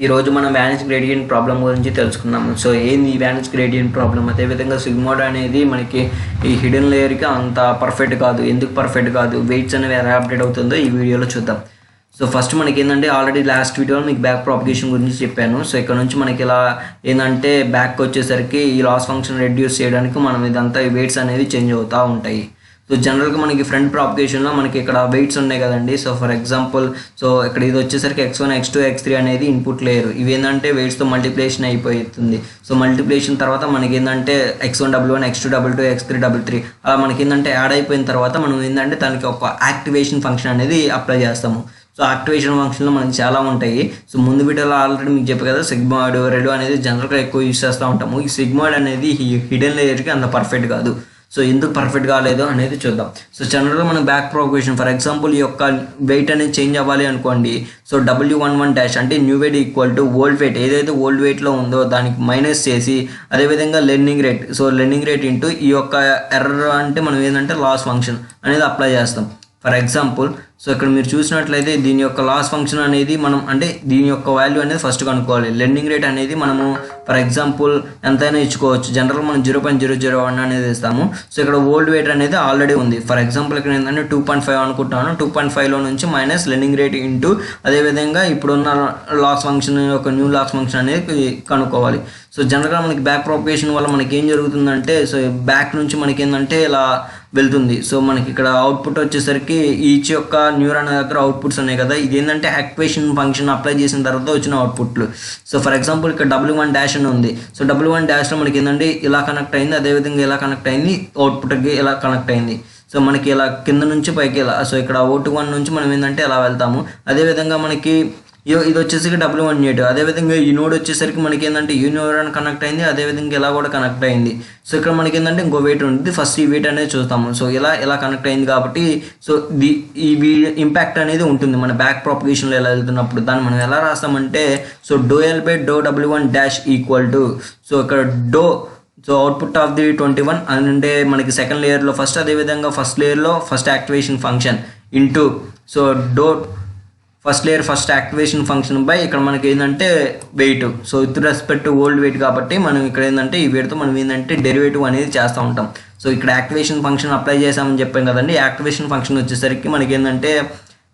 ఈ రోజు మనం వానిష్ గ్రేడియంట్ ప్రాబ్లం గురించి తెలుసుకున్నాము. సో ఏంది ఈ వానిష్ గ్రేడియంట్ ప్రాబ్లం? అదేవిధంగా సిగ్మోడ్ అనేది మనకి ఈ హిడెన్ లేయర్కి అంత పర్ఫెక్ట్ కాదు. ఎందుకు పర్ఫెక్ట్ కాదు, వెయిట్స్ అనేవి ఎలా అప్డేట్ అవుతుందో ఈ వీడియోలో చూద్దాం. సో ఫస్ట్ మనకి ఏంటంటే ఆల్రెడీ లాస్ట్ వీడియోలో మీకు బ్యాక్ ప్రాపగేషన్ గురించి చెప్పాను. సో ఇక్కడ నుంచి మనకి ఇలా ఏంటంటే బ్యాక్ వచ్చేసరికి ఈ లాస్ ఫంక్షన్ రెడ్యూస్ చేయడానికి మనం ఇదంతా వెయిట్స్ అనేవి చేంజ్ అవుతూ ఉంటాయి. సో జనరల్గా మనకి ఫ్రంట్ ప్రాపగేషన్లో మనకి ఇక్కడ వెయిట్స్ ఉన్నాయి కదండి. సో ఫర్ ఎగ్జాంపుల్ సో ఇక్కడ ఇది వచ్చేసరికి x1 x2 x3 అనేది ఇన్పుట్ లేయర్. ఇవి ఏంటంటే వెయిట్స్తో మల్టిప్లికేషన్ అయిపోతుంది. సో మల్టిప్లికేషన్ తర్వాత మనకి ఏంటంటే x1 w1 x2 w2 x3 w3 అలా మనకి ఏంటంటే యాడ్ అయిపోయిన తర్వాత మనం ఏంటంటే దానికి ఒక యాక్టివేషన్ ఫంక్షన్ అనేది అప్లై చేస్తాము. సో యాక్టివేషన్ ఫంక్షన్లో మనకి చాలా ఉంటాయి. సో ముందు వీడియోలో ఆల్రెడీ మీకు చెప్పే కదా సిగ్మాయిడ్ రెడో అనేది జనరల్గా ఎక్కువ యూజ్ చేస్తూ ఉంటాము. ఈ సిగ్మాయిడ్ అనేది హిడెన్ లేయర్కి అంత పర్ఫెక్ట్ కాదు. సో ఎందుకు పర్ఫెక్ట్ కాలేదు అనేది చూద్దాం. సో జనరల్గా మనం బ్యాక్ ప్రాపగేషన్ ఫర్ ఎగ్జాంపుల్ ఈ యొక్క వెయిట్ అనేది చేంజ్ అవ్వాలి అనుకోండి. సో w11 డాష్ అంటే new weight equal to old weight, ఏదైతే ఓల్డ్ వెయిట్లో ఉందో దానికి మైనస్ చేసి అదేవిధంగా learning rate, so learning rate into ఈ యొక్క ఎర్రర్ అంటే మనం ఏంటంటే లాస్ ఫంక్షన్ అనేది అప్లై చేస్తాం. ఫర్ ఎగ్జాంపుల్ సో ఇక్కడ మీరు చూసినట్లయితే దీని యొక్క లాస్ ఫంక్షన్ అనేది మనం అంటే దీని యొక్క వాల్యూ అనేది ఫస్ట్ కనుక్కోవాలి. లెర్నింగ్ రేట్ అనేది మనము ఫర్ ఎగ్జాంపుల్ ఎంతైనా ఇచ్చుకోవచ్చు. జనరల్ మనం 0.001 అనేది ఇస్తాము. సో ఇక్కడ ఓల్డ్ వెయిట్ అనేది ఆల్రెడీ ఉంది. ఫర్ ఎగ్జాంపుల్ ఇక్కడ ఏంటంటే 2.5 అనుకుంటున్నాను. 2.5లో నుంచి మైనస్ లెర్నింగ్ రేట్ ఇంటూ అదేవిధంగా ఇప్పుడున్న లాస్ ఫంక్షన్ యొక్క న్యూ లాస్ ఫంక్షన్ అనేది కనుక్కోవాలి. సో జనరల్గా మనకి బ్యాక్ ప్రాపగేషన్ వల్ల మనకి ఏం జరుగుతుందంటే సో బ్యాక్ నుంచి మనకి ఏంటంటే ఇలా వెళ్తుంది. సో మనకి ఇక్కడ అవుట్పుట్ వచ్చేసరికి ఈచ్ యొక్క న్యూరాన్ దగ్గర అవుట్పుట్స్ ఉన్నాయి కదా, ఇది ఏంటంటే యాక్టివేషన్ ఫంక్షన్ అప్లై చేసిన తర్వాత వచ్చిన అవుట్పుట్లు. సో ఫర్ ఎగ్జాంపుల్ ఇక్కడ w1 డాష్ అని ఉంది. సో w1 డాష్లో మనకి ఏంటంటే ఇలా కనెక్ట్ అయింది, అదేవిధంగా ఇలా కనెక్ట్ అయింది, అవుట్పుట్కి ఇలా కనెక్ట్ అయింది. సో మనకి ఇలా కింద నుంచి పైకి ఇలా సో ఇక్కడ అవుట్1 నుంచి మనం ఏంటంటే ఇలా వెళ్తాము. అదేవిధంగా మనకి ఇది వచ్చేసరికి w18, అదేవిధంగా ఈ నోడ్ వచ్చేసరికి మనకి ఏంటంటే ఈ న్యూరాన్ కనెక్ట్ అయింది, అదేవిధంగా ఇలా కూడా కనెక్ట్ అయింది. సో ఇక్కడ మనకి ఏంటంటే ఇంకో వెయిట్ ఉంటుంది. ఫస్ట్ ఈ వెయిట్ అనేది చూస్తాము. సో ఇలా కనెక్ట్ అయింది కాబట్టి సో ఈ ఇంపాక్ట్ అనేది ఉంటుంది మన బ్యాక్ ప్రాపగేషన్లో ఎలా వెళ్తున్నప్పుడు. దాన్ని మనం ఎలా రాస్తామంటే so ∂L/∂w1 dash equal to so ఇక్కడ సో అవుట్పుట్ ఆఫ్ ది 21 అంటే మనకి సెకండ్ లేయర్లో ఫస్ట్, అదేవిధంగా ఫస్ట్ లేయర్లో first activation function into so first layer first activation function by ఇక్కడ మనకి ఏంటంటే weight. So with respect to old weight కాబట్టి మనం ఇక్కడ ఏంటంటే ఈ వెయిట్తో మనం ఏంటంటే డెరివేటివ్ అనేది చేస్తూ ఉంటాం. సో ఇక్కడ యాక్టివేషన్ ఫంక్షన్ అప్లై చేసామని చెప్పాం కదండి. యాక్టివేషన్ ఫంక్షన్ వచ్చేసరికి మనకి ఏంటంటే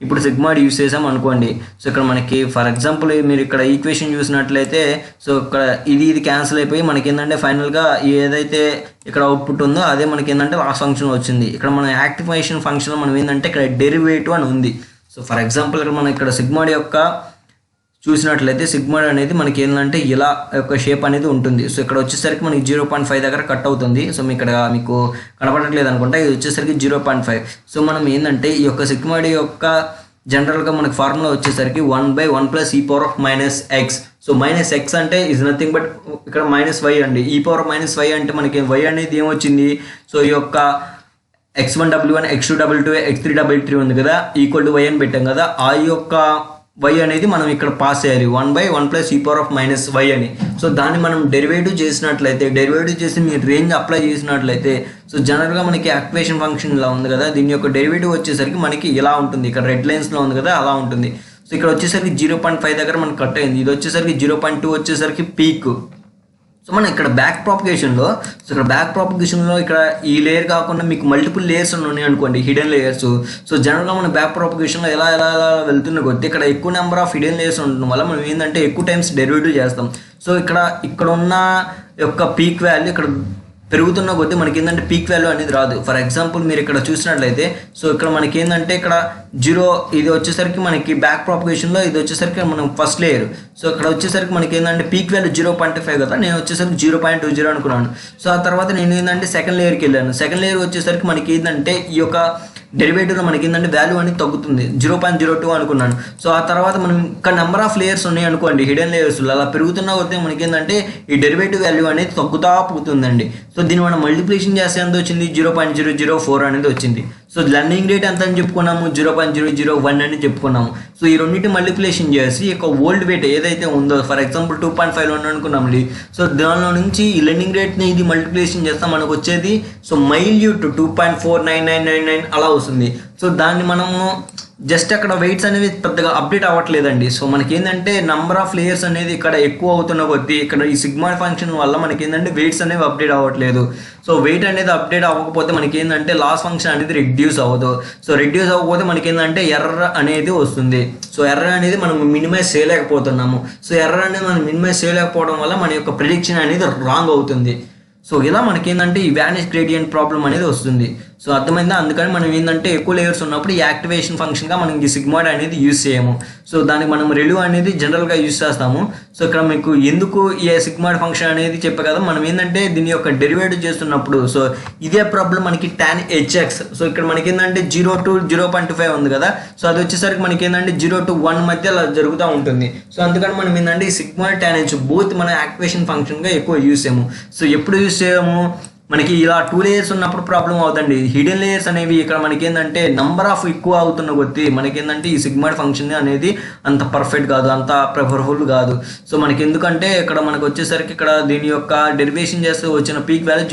ఇప్పుడు సిగ్మాయిడ్ యూస్ చేసాం అనుకోండి. సో ఇక్కడ మనకి ఫర్ ఎగ్జాంపుల్ మీరు ఇక్కడ ఈక్వేషన్ చూసినట్లయితే సో ఇక్కడ ఇది క్యాన్సిల్ అయిపోయి మనకి ఏంటంటే ఫైనల్గా ఏదైతే ఇక్కడ అవుట్పుట్ ఉందో అదే మనకి ఏంటంటే లాస్ ఫంక్షన్ వచ్చింది. ఇక్కడ మన యాక్టివేషన్ ఫంక్షన్లో మనం ఏంటంటే ఇక్కడ డెరివేటివ్ అని ఉంది. సో ఫర్ ఎగ్జాంపుల్ ఇక్కడ మనం ఇక్కడ సిగ్మాయిడ్ యొక్క చూసినట్లయితే సిగ్మాయిడ్ అనేది మనకి ఏంటంటే ఇలా యొక్క షేప్ అనేది ఉంటుంది. సో ఇక్కడ వచ్చేసరికి మనకి 0.5 దగ్గర కట్ అవుతుంది. సో ఇక్కడ మీకు కనపడట్లేదు అనుకుంటా, ఇది వచ్చేసరికి 0.5. సో మనం ఏంటంటే ఈ యొక్క సిగ్మాయిడ్ యొక్క జనరల్గా మనకి ఫార్ములా వచ్చేసరికి 1/1 + e⁻⁻x. సో -x అంటే ఈజ్ నథింగ్ బట్ ఇక్కడ -y అండి. e⁻−y అంటే మనకి y అనేది ఏమొచ్చింది, సో ఈ యొక్క x1 w1 x2 w2 x3 w3 ఉంది కదా, ఈక్వల్ టు y అని పెట్టాం కదా, ఆ యొక్క y అనేది మనం ఇక్కడ పాస్ చేయాలి 1/1 + e⁻−y అని. సో దాన్ని మనం డెరివేటివ్ చేసినట్లయితే, డెరివేటివ్ చేసి మీరు రేంజ్ అప్లై చేసినట్లయితే సో జనరల్గా మనకి యాక్టివేషన్ ఫంక్షన్ ఇలా ఉంది కదా, దీని యొక్క డెరివేటివ్ వచ్చేసరికి మనకి ఇలా ఉంటుంది. ఇక్కడ రెడ్ లైన్స్లో ఉంది కదా అలా ఉంటుంది. సో ఇక్కడ వచ్చేసరికి 0.5 దగ్గర మనకి కట్ అయింది. ఇది వచ్చేసరికి 0.2 వచ్చేసరికి పీక్. సో మనం ఇక్కడ బ్యాక్ ప్రాపగేషన్లో ఇక్కడ ఈ లేయర్ కాకుండా మీకు మల్టిపుల్ లేయర్స్ ఉన్నాయి అనుకోండి, హిడెన్ లేయర్స్. సో జనరల్గా మనం బ్యాక్ ప్రాపగేషన్లో ఎలా వెళ్తున్న కొద్దీ ఇక్కడ ఎక్కువ నెంబర్ ఆఫ్ హిడెన్ లేయర్స్ ఉండడం వల్ల మనం ఏంటంటే ఎక్కువ టైమ్స్ డెరివేటివ్ చేస్తాం. సో ఇక్కడ ఉన్న యొక్క పీక్ వాల్యూ ఇక్కడ పెరుగుతున్న కొద్దీ మనకి ఏంటంటే పీక్ వాల్యూ అనేది రాదు. ఫర్ ఎగ్జాంపుల్ మీరు ఇక్కడ చూసినట్లయితే సో ఇక్కడ మనకి ఏంటంటే ఇక్కడ 0 ఇది వచ్చేసరికి మనకి బ్యాక్ ప్రాపగేషన్లో ఇది వచ్చేసరికి మనం ఫస్ట్ లేయర్. సో ఇక్కడ వచ్చేసరికి మనకి ఏంటంటే పీక్ వాల్యూ 0.5 కదా, నేను వచ్చేసరికి 0.20 అనుకున్నాను. సో ఆ తర్వాత నేను ఏంటంటే సెకండ్ లేయర్కి వెళ్ళాను. సెకండ్ లేయర్ వచ్చేసరికి మనకి ఏంటంటే ఈ యొక్క డెరివేటివ్లో మనకి ఏంటంటే వాల్యూ అనేది తగ్గుతుంది, 0.02 అనుకున్నాను. సో ఆ తర్వాత మనం ఇక్కడ నెంబర్ ఆఫ్ లేయర్స్ ఉన్నాయి అనుకోండి హిడెన్ లేయర్స్, అలా పెరుగుతున్నా కొద్దీ మనకి ఏంటంటే ఈ డెరివేటివ్ వాల్యూ అనేది తగ్గుతా పోతుందండి. సో దీన్ని మనం మల్టిప్లికేషన్ చేస్తే ఎంత వచ్చింది, 0.004 అనేది వచ్చింది. సో లెర్నింగ్ రేట్ ఎంత అని చెప్పుకున్నాము, 0.001 అని చెప్పుకున్నాము. సో ఈ రెండింటి మల్టిప్లికేషన్ చేసి ఈ యొక్క ఓల్డ్ వెయిట్ ఏదైతే ఉందో ఫర్ ఎగ్జాంపుల్ 2.5 అనుకున్నామండి. సో దానిలో నుంచి ఈ లెర్నింగ్ రేట్ని ఇది మల్టిప్లికేషన్ చేస్తాం, మనకు వచ్చేది సో మైల్యూట్ 2.49999 అలా వస్తుంది. సో దాన్ని మనము జస్ట్ అక్కడ వెయిట్స్ అనేవి పెద్దగా అప్డేట్ అవ్వట్లేదండి. సో మనకి ఏంటంటే నంబర్ ఆఫ్ లేయర్స్ అనేది ఇక్కడ ఎక్కువ అవుతున్న కొద్దీ ఇక్కడ ఈ సిగ్మాయిడ్ ఫంక్షన్ వల్ల మనకి ఏంటంటే వెయిట్స్ అనేవి అప్డేట్ అవ్వట్లేదు. సో వెయిట్ అనేది అప్డేట్ అవ్వకపోతే మనకి ఏంటంటే లాస్ ఫంక్షన్ అనేది రెడ్యూస్ అవ్వదు. సో రెడ్యూస్ అవ్వకపోతే మనకి ఏంటంటే ఎర్రర్ అనేది వస్తుంది. సో ఎర్రర్ అనేది మనం మినిమైజ్ చేయలేకపోతున్నాము. సో ఎర్రర్ అనేది మనం మినిమైజ్ చేయలేకపోవడం వల్ల మన యొక్క ప్రిడిక్షన్ అనేది రాంగ్ అవుతుంది. సో ఇలా మనకి ఏంటంటే ఈ వానిష్ గ్రేడియంట్ ప్రాబ్లం అనేది వస్తుంది. సో అర్థమైందా? అందుకని మనం ఏంటంటే ఎక్కువ లేయర్స్ ఉన్నప్పుడు ఈ యాక్టివేషన్ ఫంక్షన్గా మనం ఈ సిగ్మాయిడ్ అనేది యూజ్ చేయము. సో దానికి మనం రెల్యూ అనేది జనరల్గా యూజ్ చేస్తాము. సో ఇక్కడ మీకు ఎందుకు ఈ సిగ్మాయిడ్ ఫంక్షన్ అనేది చెప్పే కదా, మనం ఏంటంటే దీని యొక్క డెరివేటివ్ చేస్తున్నప్పుడు సో ఇదే ప్రాబ్లం మనకి tan hx. సో ఇక్కడ మనకి ఏంటంటే 0 to 0.25 ఉంది కదా, సో అది వచ్చేసరికి మనకి ఏంటంటే 0 to 1 మధ్య అలా జరుగుతూ ఉంటుంది. సో అందుకని మనం ఏంటంటే ఈ సిగ్మాయిడ్ tan h బోత్ మన యాక్టివేషన్ ఫంక్షన్గా ఎక్కువ యూజ్ చేయము. సో ఎప్పుడు యూజ్ చేయము, మనకి ఇలా 2 లేయర్స్ ఉన్నప్పుడు ప్రాబ్లం అవుతుంది. హిడెన్ లేయర్స్ అనేవి ఇక్కడ మనకి ఏంటంటే నంబర్ ఆఫ్ ఎక్కువ అవుతున్న కొద్దీ మనకి ఏంటంటే ఈ సిగ్మాయిడ్ ఫంక్షన్ అనేది అంత పర్ఫెక్ట్ కాదు, అంత ప్రిఫరబుల్ కాదు. సో మనకి ఎందుకంటే ఇక్కడ మనకు వచ్చేసరికి ఇక్కడ దీని యొక్క డెరివేషన్ చేస్తే వచ్చిన పీక్ వాల్యూ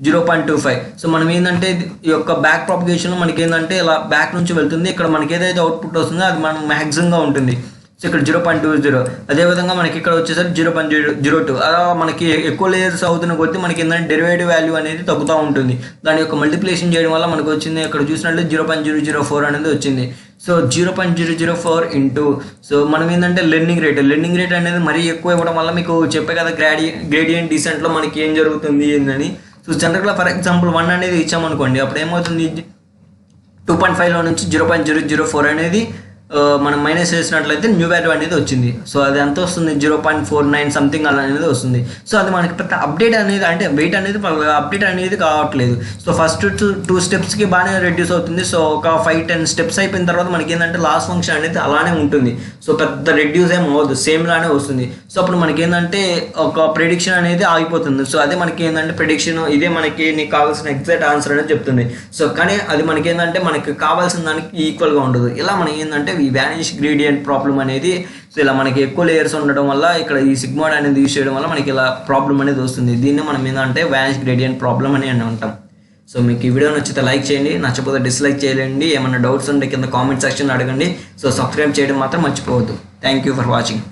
0.25. సో మనం ఏంటంటే ఈ యొక్క బ్యాక్ ప్రాపగేషన్లో మనకి ఏంటంటే ఇలా బ్యాక్ నుంచి వెళ్తుంది. ఇక్కడ మనకి ఏదైతే అవుట్పుట్ వస్తుందో అది మనం మ్యాక్సిమంగా ఉంటుంది. సో ఇక్కడ 0.20, అదేవిధంగా మనకి ఇక్కడ వచ్చేసరికి 0.02. అలా మనకి ఎక్కువ లేయర్స్ అవుతున్న కొద్దీ మనకి ఏంటంటే డెరివేటివ్ వాల్యూ అనేది తగ్గుతూ ఉంటుంది. దాని యొక్క మల్టిప్లికేషన్ చేయడం వల్ల మనకు వచ్చింది ఇక్కడ చూసినట్టు 0.004 అనేది వచ్చింది. సో 0.004 ఇంటూ సో మనం ఏంటంటే లెర్నింగ్ రేట్ అనేది మరీ ఎక్కువ ఇవ్వడం వల్ల మీకు చెప్పే కదా గ్రేడియంట్ డిసెంట్లో మనకి ఏం జరుగుతుంది ఏంటని. సో జనరల్గా ఫర్ ఎగ్జాంపుల్ 1 అనేది ఇచ్చామనుకోండి, అప్పుడు ఏమవుతుంది 2.5లో నుంచి 0.004 అనేది మనం మైనస్ చేసినట్లయితే న్యూ వాల్యూ అనేది వచ్చింది. సో అది ఎంత వస్తుంది 0.49 సంథింగ్ అలా అనేది వస్తుంది. సో అది మనకి పెద్ద అప్డేట్ అనేది అంటే వెయిట్ అనేది అప్డేట్ అనేది కావట్లేదు. సో ఫస్ట్ 2 స్టెప్స్కి బాగానే రెడ్యూస్ అవుతుంది. సో ఒక 5-10 స్టెప్స్ అయిపోయిన తర్వాత మనకి ఏంటంటే లాస్ ఫంక్షన్ అనేది అలానే ఉంటుంది. సో పెద్ద రెడ్యూస్ ఏం అవ్వదు, సేమ్ లానే వస్తుంది. సో అప్పుడు మనకి ఏంటంటే ఒక ప్రెడిక్షన్ అనేది ఆగిపోతుంది. సో అదే మనకి ఏంటంటే ప్రెడిక్షన్ ఇదే మనకి నీకు కావాల్సిన ఎగ్జాక్ట్ ఆన్సర్ అనేది చెప్తుంది. సో కానీ అది మనకి ఏంటంటే మనకి కావాల్సిన దానికి ఈక్వల్గా ఉండదు. ఇలా మనకి ఏంటంటే ఈ వానిష్ గ్రేడియంట్ ప్రాబ్లం అనేది సో ఇలా మనకి ఎక్కువ లేయర్స్ ఉండడం వల్ల ఇక్కడ ఈ సిగ్మాయిడ్ అనేది యూజ్ చేయడం వల్ల మనకి ఇలా ప్రాబ్లం అనేది వస్తుంది. దీన్ని మనం ఏంటంటే వానిష్ గ్రేడియంట్ ప్రాబ్లం అని అంటాం. సో మీకు ఈ వీడియో నచ్చితే లైక్ చేయండి, నచ్చకపోతే డిస్లైక్ చేయండి. ఏమైనా డౌట్స్ ఉంటే కింద కామెంట్ సెక్షన్లో అడగండి. సో సబ్స్క్రైబ్ చేయడం మాత్రం మర్చిపోవద్దు. Thank you for watching.